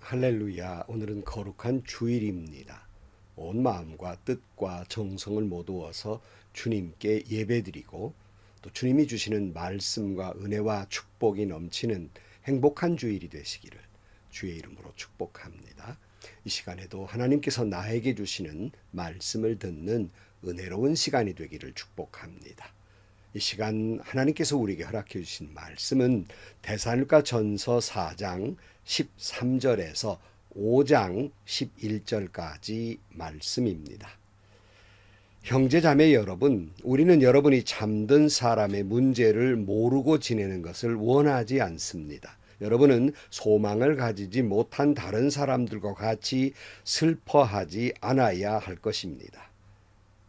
할렐루야. 오늘은 거룩한 주일입니다. 온 마음과 뜻과 정성을 모두어서 주님께 예배드리고 또 주님이 주시는 말씀과 은혜와 축복이 넘치는 행복한 주일이 되시기를 주의 이름으로 축복합니다. 이 시간에도 하나님께서 나에게 주시는 말씀을 듣는 은혜로운 시간이 되기를 축복합니다. 이 시간 하나님께서 우리에게 허락해 주신 말씀은 데살로니가 전서 4장 13절에서 5장 11절까지 말씀입니다. 형제자매 여러분, 우리는 여러분이 잠든 사람의 문제를 모르고 지내는 것을 원하지 않습니다. 여러분은 소망을 가지지 못한 다른 사람들과 같이 슬퍼하지 않아야 할 것입니다.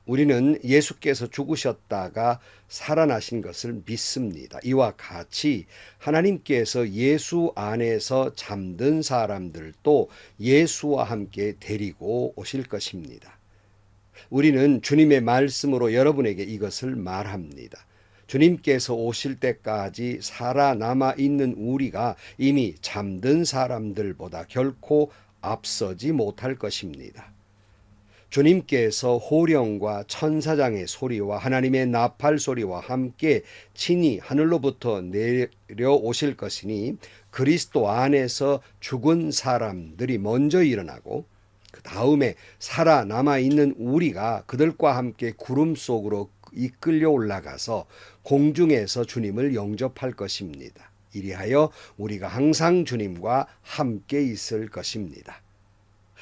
우리는 예수께서 죽으셨다가 살아나신 것을 믿습니다. 이와 같이 하나님께서 예수 안에서 잠든 사람들도 예수와 함께 데리고 오실 것입니다. 우리는 주님의 말씀으로 여러분에게 이것을 말합니다. 주님께서 오실 때까지 살아남아 있는 우리가 이미 잠든 사람들보다 결코 앞서지 못할 것입니다. 주님께서 호령과 천사장의 소리와 하나님의 나팔 소리와 함께 친히 하늘로부터 내려오실 것이니 그리스도 안에서 죽은 사람들이 먼저 일어나고 그 다음에 살아남아 있는 우리가 그들과 함께 구름 속으로 이끌려 올라가서 공중에서 주님을 영접할 것입니다. 이리하여 우리가 항상 주님과 함께 있을 것입니다.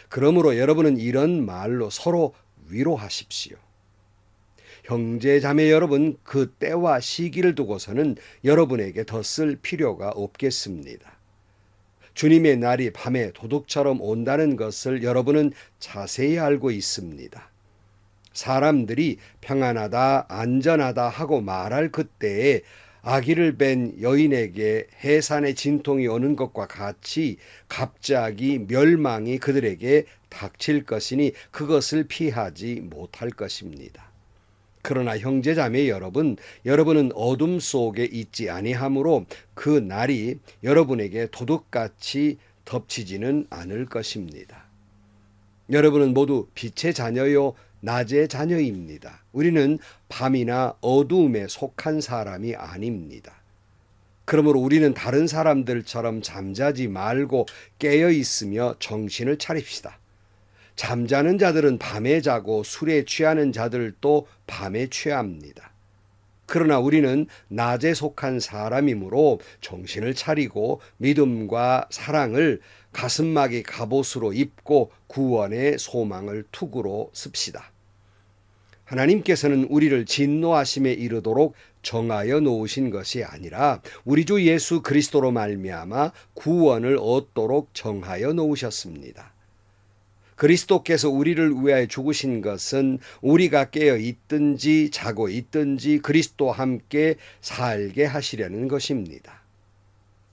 그러므로 여러분은 이런 말로 서로 위로하십시오. 형제 자매 여러분, 그 때와 시기를 두고서는 여러분에게 더 쓸 필요가 없겠습니다. 주님의 날이 밤에 도둑처럼 온다는 것을 여러분은 자세히 알고 있습니다. 사람들이 평안하다, 안전하다 하고 말할 그때에 아기를 뺀 여인에게 해산의 진통이 오는 것과 같이 갑자기 멸망이 그들에게 닥칠 것이니 그것을 피하지 못할 것입니다. 그러나 형제자매 여러분, 여러분은 어둠 속에 있지 아니하므로 그 날이 여러분에게 도둑같이 덮치지는 않을 것입니다. 여러분은 모두 빛의 자녀요 낮의 자녀입니다. 우리는 밤이나 어두움에 속한 사람이 아닙니다. 그러므로 우리는 다른 사람들처럼 잠자지 말고 깨어 있으며 정신을 차립시다. 잠자는 자들은 밤에 자고 술에 취하는 자들도 밤에 취합니다. 그러나 우리는 낮에 속한 사람이므로 정신을 차리고 믿음과 사랑을 가슴막이 갑옷으로 입고 구원의 소망을 투구로 씁시다. 하나님께서는 우리를 진노하심에 이르도록 정하여 놓으신 것이 아니라 우리 주 예수 그리스도로 말미암아 구원을 얻도록 정하여 놓으셨습니다. 그리스도께서 우리를 위하여 죽으신 것은 우리가 깨어 있든지 자고 있든지 그리스도와 함께 살게 하시려는 것입니다.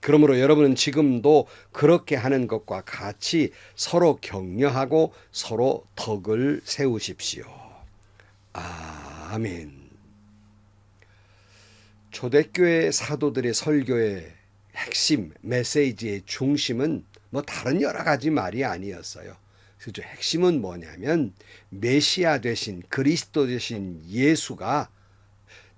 그러므로 여러분은 지금도 그렇게 하는 것과 같이 서로 격려하고 서로 덕을 세우십시오. 아멘. 초대교회 사도들의 설교의 핵심, 메시지의 중심은 다른 여러 가지 말이 아니었어요. 그죠? 핵심은 뭐냐면 메시아 되신 그리스도 되신 예수가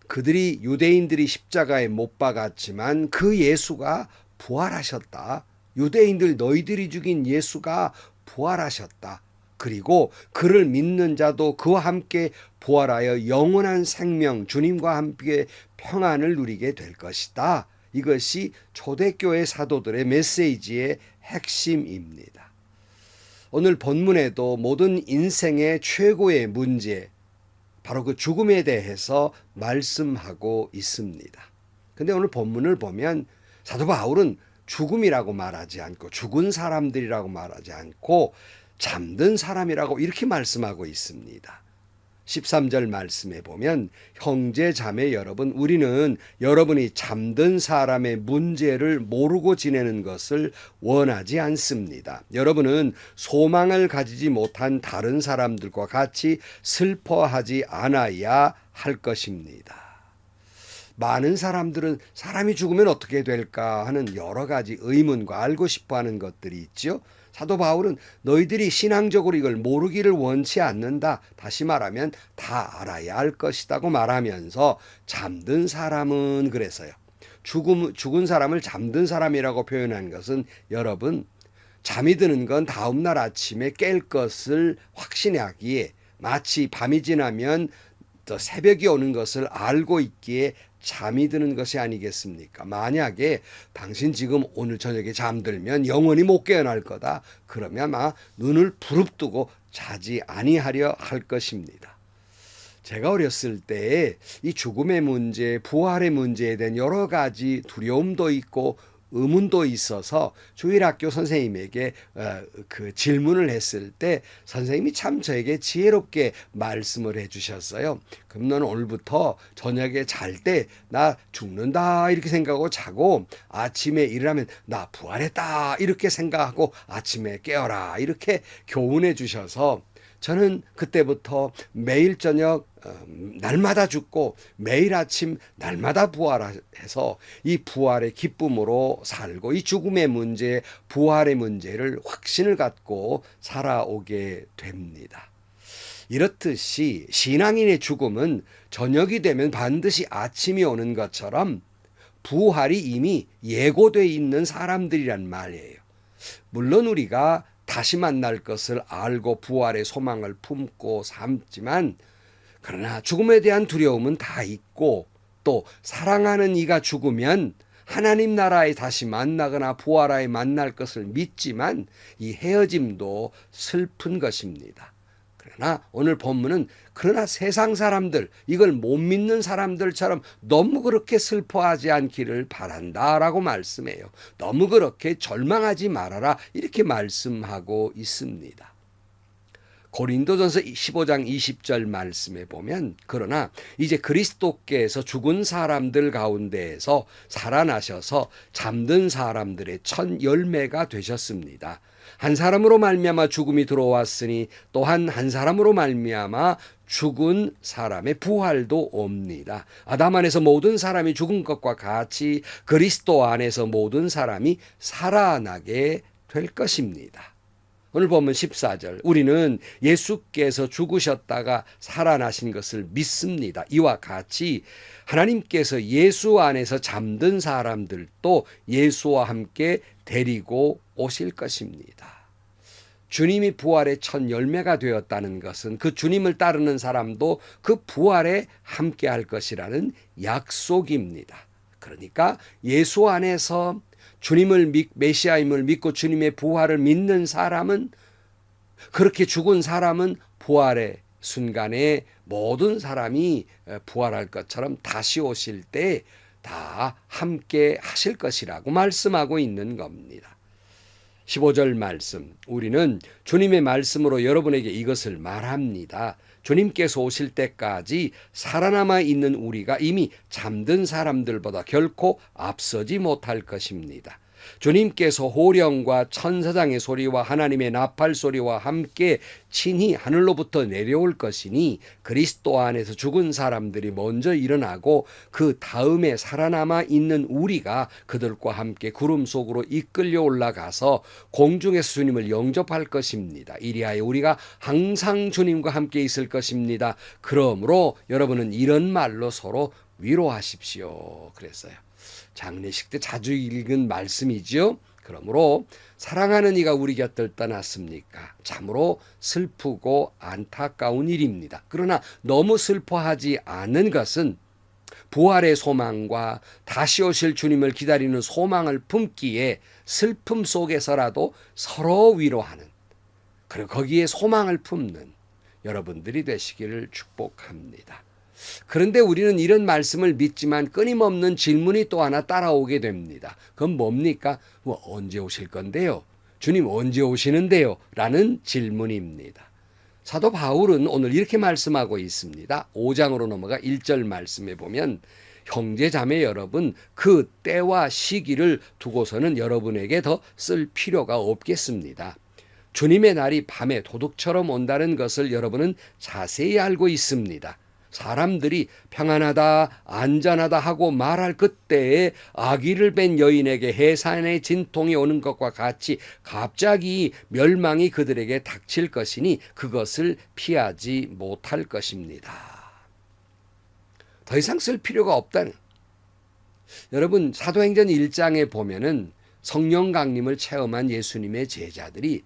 그들이 유대인들이 십자가에 못 박았지만 그 예수가 부활하셨다. 유대인들 너희들이 죽인 예수가 부활하셨다. 그리고 그를 믿는 자도 그와 함께 부활하여 영원한 생명, 주님과 함께 평안을 누리게 될 것이다. 이것이 초대교회 사도들의 메시지의 핵심입니다. 오늘 본문에도 모든 인생의 최고의 문제, 바로 그 죽음에 대해서 말씀하고 있습니다. 근데 오늘 본문을 보면 사도 바울은 죽음이라고 말하지 않고 죽은 사람들이라고 말하지 않고 잠든 사람이라고 이렇게 말씀하고 있습니다. 13절 말씀에 보면 형제 자매 여러분, 우리는 여러분이 잠든 사람의 문제를 모르고 지내는 것을 원하지 않습니다. 여러분은 소망을 가지지 못한 다른 사람들과 같이 슬퍼하지 않아야 할 것입니다. 많은 사람들은 사람이 죽으면 어떻게 될까 하는 여러 가지 의문과 알고 싶어 하는 것들이 있죠. 사도 바울은 너희들이 신앙적으로 이걸 모르기를 원치 않는다. 다시 말하면 다 알아야 할 것이라고 말하면서 잠든 사람은 그랬어요. 죽은 사람을 잠든 사람이라고 표현한 것은 여러분, 잠이 드는 건 다음날 아침에 깰 것을 확신하기에 마치 밤이 지나면 또 새벽이 오는 것을 알고 있기에 잠이 드는 것이 아니겠습니까? 만약에 당신 지금 오늘 저녁에 잠들면 영원히 못 깨어날 거다. 그러면 아마 눈을 부릅뜨고 자지 아니하려 할 것입니다. 제가 어렸을 때에 이 죽음의 문제, 부활의 문제에 대한 여러 가지 두려움도 있고 의문도 있어서 주일학교 선생님에게 그 질문을 했을 때 선생님이 참 저에게 지혜롭게 말씀을 해주셨어요. 그럼 너는 오늘부터 저녁에 잘 때 나 죽는다 이렇게 생각하고 자고 아침에 일어나면 나 부활했다 이렇게 생각하고 아침에 깨어라 이렇게 교훈해 주셔서 저는 그때부터 매일 저녁 날마다 죽고 매일 아침 날마다 부활해서 이 부활의 기쁨으로 살고 이 죽음의 문제, 부활의 문제를 확신을 갖고 살아오게 됩니다. 이렇듯이 신앙인의 죽음은 저녁이 되면 반드시 아침이 오는 것처럼 부활이 이미 예고되어 있는 사람들이란 말이에요. 물론 우리가 다시 만날 것을 알고 부활의 소망을 품고 삶지만 그러나 죽음에 대한 두려움은 다 있고 또 사랑하는 이가 죽으면 하나님 나라에 다시 만나거나 부활하에 만날 것을 믿지만 이 헤어짐도 슬픈 것입니다. 그러나 오늘 본문은 그러나 세상 사람들 이걸 못 믿는 사람들처럼 너무 그렇게 슬퍼하지 않기를 바란다라고 말씀해요. 너무 그렇게 절망하지 말아라 이렇게 말씀하고 있습니다. 고린도전서 15장 20절 말씀에 보면 그러나 이제 그리스도께서 죽은 사람들 가운데에서 살아나셔서 잠든 사람들의 첫 열매가 되셨습니다. 한 사람으로 말미암아 죽음이 들어왔으니 또한 한 사람으로 말미암아 죽은 사람의 부활도 옵니다. 아담 안에서 모든 사람이 죽은 것과 같이 그리스도 안에서 모든 사람이 살아나게 될 것입니다. 오늘 보면 14절 우리는 예수께서 죽으셨다가 살아나신 것을 믿습니다. 이와 같이 하나님께서 예수 안에서 잠든 사람들도 예수와 함께 데리고 오실 것입니다. 주님이 부활의 첫 열매가 되었다는 것은 그 주님을 따르는 사람도 그 부활에 함께할 것이라는 약속입니다. 그러니까 예수 안에서 주님을 메시아임을 믿고 주님의 부활을 믿는 사람은 그렇게 죽은 사람은 부활의 순간에 모든 사람이 부활할 것처럼 다시 오실 때 다 함께 하실 것이라고 말씀하고 있는 겁니다. 15절 말씀 우리는 주님의 말씀으로 여러분에게 이것을 말합니다. 주님께서 오실 때까지 살아남아 있는 우리가 이미 잠든 사람들보다 결코 앞서지 못할 것입니다. 주님께서 호령과 천사장의 소리와 하나님의 나팔 소리와 함께 친히 하늘로부터 내려올 것이니 그리스도 안에서 죽은 사람들이 먼저 일어나고 그 다음에 살아남아 있는 우리가 그들과 함께 구름 속으로 이끌려 올라가서 공중에서 주님을 영접할 것입니다. 이리하여 우리가 항상 주님과 함께 있을 것입니다. 그러므로 여러분은 이런 말로 서로 위로하십시오. 그랬어요. 장례식 때 자주 읽은 말씀이지요. 그러므로 사랑하는 이가 우리 곁을 떠났습니까? 참으로 슬프고 안타까운 일입니다. 그러나 너무 슬퍼하지 않은 것은 부활의 소망과 다시 오실 주님을 기다리는 소망을 품기에 슬픔 속에서라도 서로 위로하는 그리고 거기에 소망을 품는 여러분들이 되시기를 축복합니다. 그런데 우리는 이런 말씀을 믿지만 끊임없는 질문이 또 하나 따라오게 됩니다. 그건 뭡니까? 언제 오실 건데요? 주님 언제 오시는데요? 라는 질문입니다. 사도 바울은 오늘 이렇게 말씀하고 있습니다. 5장으로 넘어가 1절 말씀에 보면 형제 자매 여러분 그 때와 시기를 두고서는 여러분에게 더 쓸 필요가 없겠습니다. 주님의 날이 밤에 도둑처럼 온다는 것을 여러분은 자세히 알고 있습니다. 사람들이 평안하다, 안전하다 하고 말할 그때에 아기를 뺀 여인에게 해산의 진통이 오는 것과 같이 갑자기 멸망이 그들에게 닥칠 것이니 그것을 피하지 못할 것입니다. 더 이상 쓸 필요가 없다는. 여러분, 사도행전 1장에 보면은 성령 강림을 체험한 예수님의 제자들이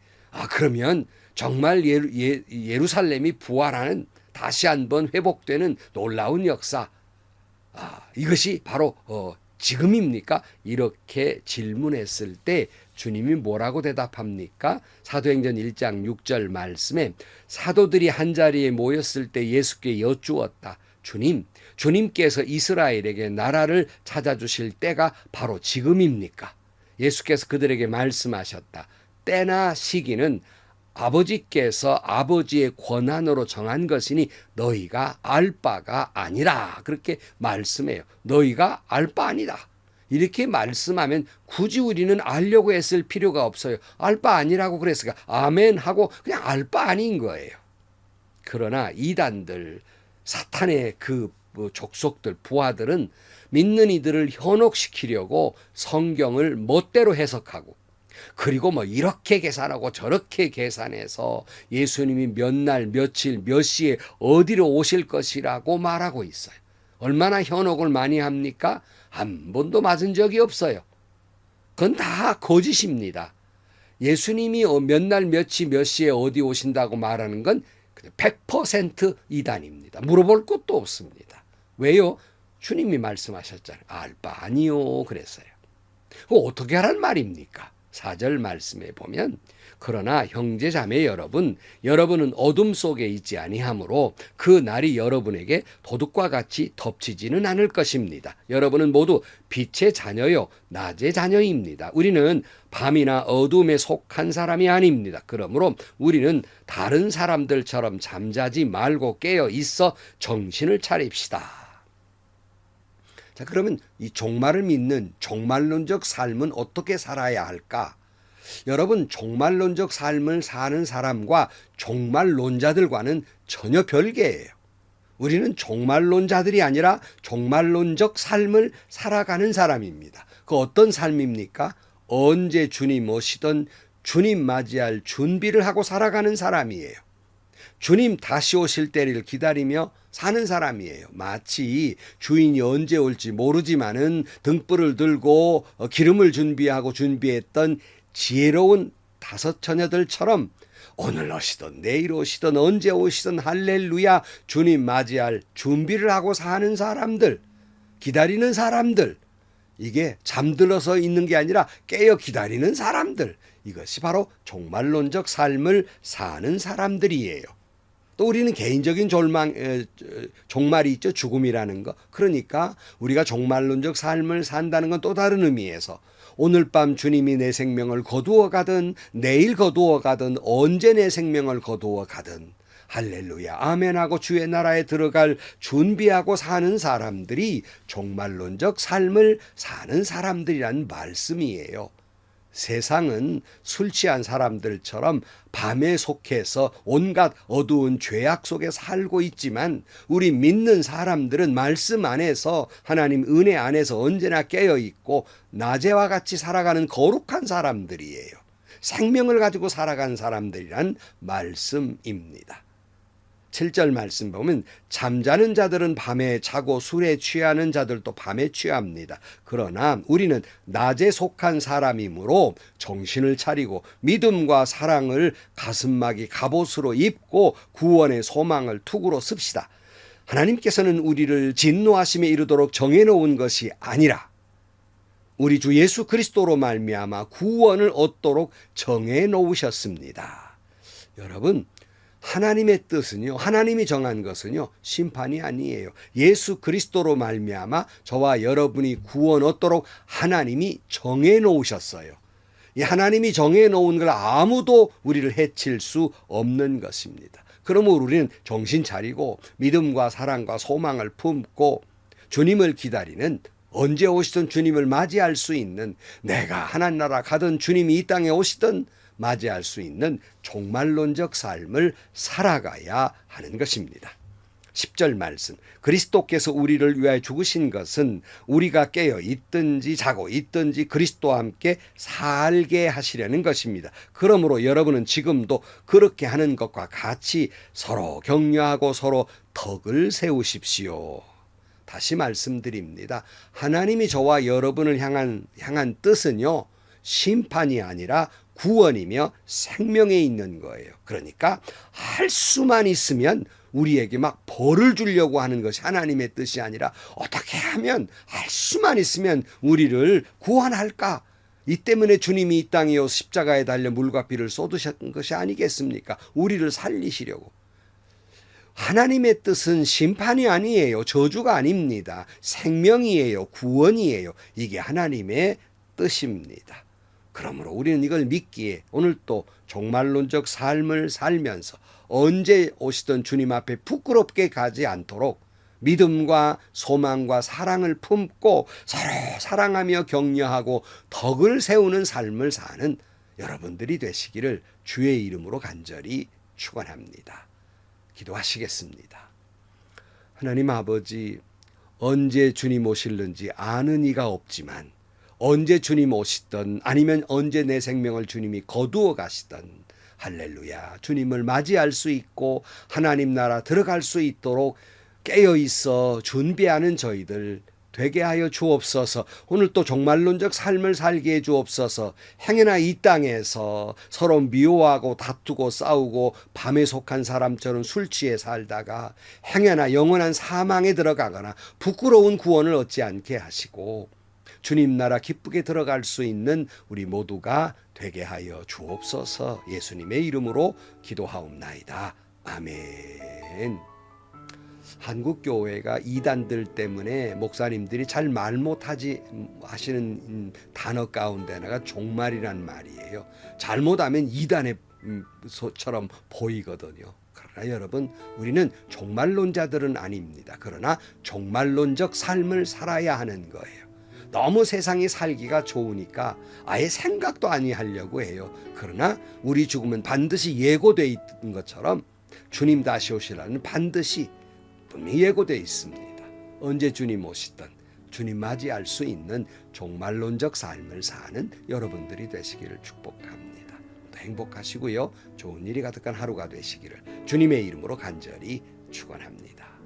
그러면 정말 예루살렘이 부활하는, 다시 한번 회복되는 놀라운 역사, 이것이 바로 지금입니까? 이렇게 질문했을 때 주님이 뭐라고 대답합니까? 사도행전 1장 6절 말씀에 사도들이 한자리에 모였을 때 예수께 여쭈었다. 주님께서 이스라엘에게 나라를 찾아주실 때가 바로 지금입니까? 예수께서 그들에게 말씀하셨다. 때나 시기는 아버지께서 아버지의 권한으로 정한 것이니 너희가 알 바가 아니라, 그렇게 말씀해요. 너희가 알 바 아니다. 이렇게 말씀하면 굳이 우리는 알려고 했을 필요가 없어요. 알 바 아니라고 그랬으니까 아멘 하고 그냥 알 바 아닌 거예요. 그러나 이단들, 사탄의 그 족속들, 부하들은 믿는 이들을 현혹시키려고 성경을 멋대로 해석하고, 그리고 이렇게 계산하고 저렇게 계산해서 예수님이 몇 날, 며칠, 몇 시에 어디로 오실 것이라고 말하고 있어요. 얼마나 현혹을 많이 합니까? 한 번도 맞은 적이 없어요. 그건 다 거짓입니다. 예수님이 몇 날, 며칠, 몇 시에 어디 오신다고 말하는 건 100% 이단입니다. 물어볼 것도 없습니다. 왜요? 주님이 말씀하셨잖아요. 알 바 아니요 그랬어요. 어떻게 하란 말입니까? 4절 말씀에 보면 그러나 형제 자매 여러분은 어둠 속에 있지 아니하므로 그 날이 여러분에게 도둑과 같이 덮치지는 않을 것입니다. 여러분은 모두 빛의 자녀요 낮의 자녀입니다. 우리는 밤이나 어둠에 속한 사람이 아닙니다. 그러므로 우리는 다른 사람들처럼 잠자지 말고 깨어 있어 정신을 차립시다. 자, 그러면 이 종말을 믿는 종말론적 삶은 어떻게 살아야 할까? 여러분, 종말론적 삶을 사는 사람과 종말론자들과는 전혀 별개예요. 우리는 종말론자들이 아니라 종말론적 삶을 살아가는 사람입니다. 그 어떤 삶입니까? 언제 주님 오시든 주님 맞이할 준비를 하고 살아가는 사람이에요. 주님 다시 오실 때를 기다리며 사는 사람이에요. 마치 주인이 언제 올지 모르지만은 등불을 들고 기름을 준비했던 지혜로운 5 처녀들처럼 오늘 오시든 내일 오시든 언제 오시든 할렐루야 주님 맞이할 준비를 하고 사는 사람들, 기다리는 사람들, 이게 잠들어서 있는 게 아니라 깨어 기다리는 사람들, 이것이 바로 종말론적 삶을 사는 사람들이에요. 또 우리는 개인적인 종말이 있죠. 죽음이라는 거. 그러니까 우리가 종말론적 삶을 산다는 건 또 다른 의미에서 오늘 밤 주님이 내 생명을 거두어 가든 내일 거두어 가든 언제 내 생명을 거두어 가든 할렐루야 아멘하고 주의 나라에 들어갈 준비하고 사는 사람들이 종말론적 삶을 사는 사람들이란 말씀이에요. 세상은 술 취한 사람들처럼 밤에 속해서 온갖 어두운 죄악 속에 살고 있지만 우리 믿는 사람들은 말씀 안에서 하나님 은혜 안에서 언제나 깨어 있고 낮에와 같이 살아가는 거룩한 사람들이에요. 생명을 가지고 살아간 사람들이란 말씀입니다. 7절 말씀 보면 잠자는 자들은 밤에 자고 술에 취하는 자들도 밤에 취합니다. 그러나 우리는 낮에 속한 사람이므로 정신을 차리고 믿음과 사랑을 가슴막이 갑옷으로 입고 구원의 소망을 투구로 씁시다. 하나님께서는 우리를 진노하심에 이르도록 정해놓은 것이 아니라 우리 주 예수 그리스도로 말미암아 구원을 얻도록 정해놓으셨습니다. 여러분, 하나님의 뜻은요, 하나님이 정한 것은요, 심판이 아니에요. 예수 그리스도로 말미암아 저와 여러분이 구원 얻도록 하나님이 정해 놓으셨어요. 이 하나님이 정해 놓은 걸 아무도 우리를 해칠 수 없는 것입니다. 그러므로 우리는 정신 차리고 믿음과 사랑과 소망을 품고 주님을 기다리는, 언제 오시든 주님을 맞이할 수 있는, 내가 하나님 나라 가든 주님이 이 땅에 오시든 맞이할 수 있는 종말론적 삶을 살아가야 하는 것입니다. 10절 말씀. 그리스도께서 우리를 위하여 죽으신 것은 우리가 깨어 있든지 자고 있든지 그리스도와 함께 살게 하시려는 것입니다. 그러므로 여러분은 지금도 그렇게 하는 것과 같이 서로 격려하고 서로 덕을 세우십시오. 다시 말씀드립니다. 하나님이 저와 여러분을 향한 뜻은요, 심판이 아니라 구원이며 생명에 있는 거예요. 그러니까 할 수만 있으면 우리에게 막 벌을 주려고 하는 것이 하나님의 뜻이 아니라 어떻게 하면 할 수만 있으면 우리를 구원할까? 이 때문에 주님이 이 땅에 십자가에 달려 물과 피를 쏟으셨던 것이 아니겠습니까? 우리를 살리시려고. 하나님의 뜻은 심판이 아니에요. 저주가 아닙니다. 생명이에요. 구원이에요. 이게 하나님의 뜻입니다. 그러므로 우리는 이걸 믿기에 오늘 또 종말론적 삶을 살면서 언제 오시던 주님 앞에 부끄럽게 가지 않도록 믿음과 소망과 사랑을 품고 서로 사랑하며 격려하고 덕을 세우는 삶을 사는 여러분들이 되시기를 주의 이름으로 간절히 축원합니다. 기도하시겠습니다. 하나님 아버지, 언제 주님 오실는지 아는 이가 없지만 언제 주님 오시던 아니면 언제 내 생명을 주님이 거두어 가시던 할렐루야, 주님을 맞이할 수 있고 하나님 나라 들어갈 수 있도록 깨어 있어 준비하는 저희들 되게 하여 주옵소서. 오늘 또 종말론적 삶을 살게 해 주옵소서. 행여나 이 땅에서 서로 미워하고 다투고 싸우고 밤에 속한 사람처럼 술 취해 살다가 행여나 영원한 사망에 들어가거나 부끄러운 구원을 얻지 않게 하시고 주님 나라 기쁘게 들어갈 수 있는 우리 모두가 되게 하여 주옵소서. 예수님의 이름으로 기도하옵나이다. 아멘. 한국 교회가 이단들 때문에 목사님들이 잘 말 못하지 하시는 단어 가운데 하나가 종말이란 말이에요. 잘못하면 이단의 소처럼 보이거든요. 그러나 여러분, 우리는 종말론자들은 아닙니다. 그러나 종말론적 삶을 살아야 하는 거예요. 너무 세상이 살기가 좋으니까 아예 생각도 아니하려고 해요. 그러나 우리 죽음은 반드시 예고되어 있는 것처럼 주님 다시 오시라는 반드시 분명히 예고되어 있습니다. 언제 주님 오시든 주님 맞이할 수 있는 종말론적 삶을 사는 여러분들이 되시기를 축복합니다. 또 행복하시고요, 좋은 일이 가득한 하루가 되시기를 주님의 이름으로 간절히 축원합니다.